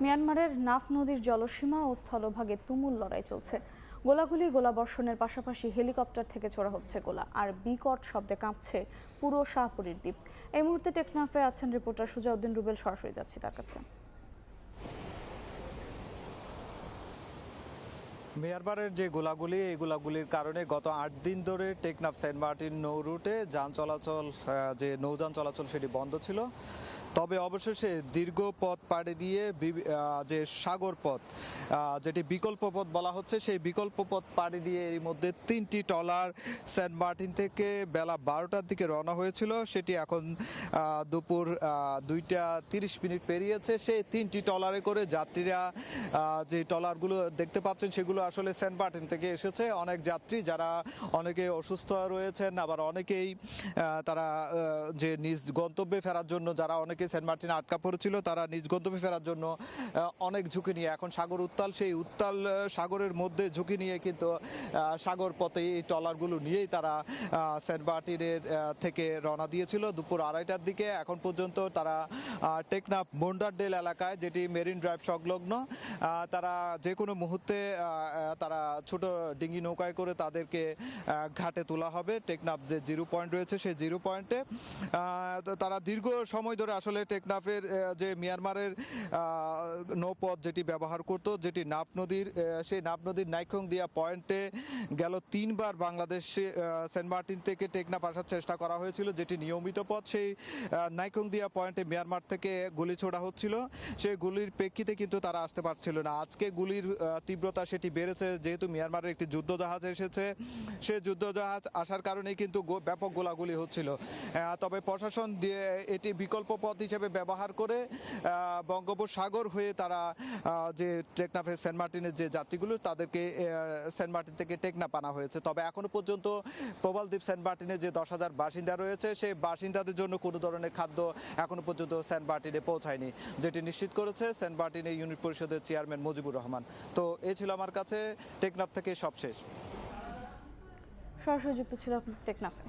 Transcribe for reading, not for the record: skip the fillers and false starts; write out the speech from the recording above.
মিয়ানমারের নাফ নদীর জলসীমা ও স্থলভাগে তুমুল লড়াই চলছে। গোলাগুলি, গোলাবর্ষণের পাশাপাশি হেলিকপ্টার থেকে ছোড়া হচ্ছে গোলা, আর বিকট শব্দে কাঁপছে পুরো শাহপুরীর দ্বীপ। এই মুহূর্তে টেকনাফে আছেন রিপোর্টার সুজাউদ্দিন রুবেল, সরাসরি যাচ্ছি তার কাছে। মিয়ানমারের যে গোলাগুলি, এই গোলাগুলির কারণে গত ৮ দিন ধরে টেকনাফ সেন্ট মার্টিন নৌ রুটে যান চলাচল, যে নৌযান চলাচল সেটি বন্ধ ছিল। তবে অবশেষে দীর্ঘ পথ পাড়ি দিয়ে যে সাগর পথ, যেটি বিকল্প পথ বলা হচ্ছে, সেই বিকল্প পথ পাড়ি দিয়ে এর মধ্যে ৩টি ট্রলার সেন্ট মার্টিন থেকে বেলা ১২টার দিকে রওনা হয়েছিল। সেটি এখন দুপুর ২টা ৩০ মিনিট পেরিয়েছে। সেই ৩টি ট্রলারে করে যাত্রীরা, যে ট্রলারগুলো দেখতে পাচ্ছেন সেগুলো আসলে সেন্ট মার্টিন থেকে এসেছে। অনেক যাত্রী যারা অনেকে অসুস্থ রয়েছেন, আবার অনেকেই তারা যে নিজ গন্তব্যে ফেরার জন্য, যারা অনেকে সেন্ট মার্টিনে আটকা পড়েছিল, তারা নিজ গন্তব্যে ফেরার জন্য অনেক ঝুঁকি নিয়ে, এখন সাগর উত্তাল, সেই উত্তাল সাগরের মধ্যে ঝুঁকি নিয়ে কিন্তু সাগর পথে এই ট্রলারগুলো নিয়েই তারা সেন্ট মার্টিনের থেকে রওনা দিয়েছিল দুপুর ২:৩০টার দিকে। এখন পর্যন্ত তারা টেকনাফ মোন্ডারডেল এলাকায়, যেটি মেরিন ড্রাইভ সংলগ্ন, তারা যে কোনো মুহূর্তে তারা ছোট ডিঙ্গি নৌকায় করে তাদেরকে ঘাটে তোলা হবে। টেকনাফ যে জিরো পয়েন্ট রয়েছে, সেই জিরো পয়েন্টে তারা দীর্ঘ সময় ধরে আসলে টেকনাফের যে মিয়ানমারের নৌপথ যেটি ব্যবহার করত, যেটি নাফ নদীর, সেই নাফ নদীর নাইখং দিয়া পয়েন্টে গেল ৩বার বাংলাদেশে সেন্ট মার্টিন থেকে টেকনাফ আসার চেষ্টা করা হয়েছিল, যেটি নিয়মিত পথ। সেই নাইখং দিয়া পয়েন্টে মিয়ানমার থেকে গুলি ছোড়া হচ্ছিল, সেই গুলির প্রেক্ষিতে কিন্তু তারা আসতে পারছিল না। আজকে গুলির তীব্রতা সেটি বেড়েছে, যেহেতু মিয়ানমারের একটি যুদ্ধজাহাজ এসেছে। সেই যুদ্ধজাহাজ আসার কারণেই কিন্তু ব্যাপক গোলাগুলি হচ্ছিল। তবে প্রশাসন দিয়ে এটি বিকল্প পথ হিসেবে ব্যবহার করে বঙ্গোপসাগর হয়ে তারা যে টেকনাফের সেন্ট মার্টিনের যে যাত্রীগুলো, তাদেরকে সেন্ট মার্টিন থেকে টেকনাফ আনা হয়েছে। তবে এখনো পর্যন্ত প্রবালদ্বীপ সেন্ট মার্টিনের যে ১০,০০০ বাসিন্দা রয়েছে, সেই বাসিন্দাদের জন্য কোনো ধরনের খাদ্য এখনো পর্যন্ত সেন্ট মার্টিনে পৌঁছায়নি, যেটি নিশ্চিত করেছে সেন্ট মার্টিনের ইউনিট পরিষদের চেয়ারম্যান মুজিবুর রহমান। তো এই ছিল আমার কাছে টেকনাফ থেকে সবশেষ। সরাসরি যুক্ত ছিল টেকনাফে।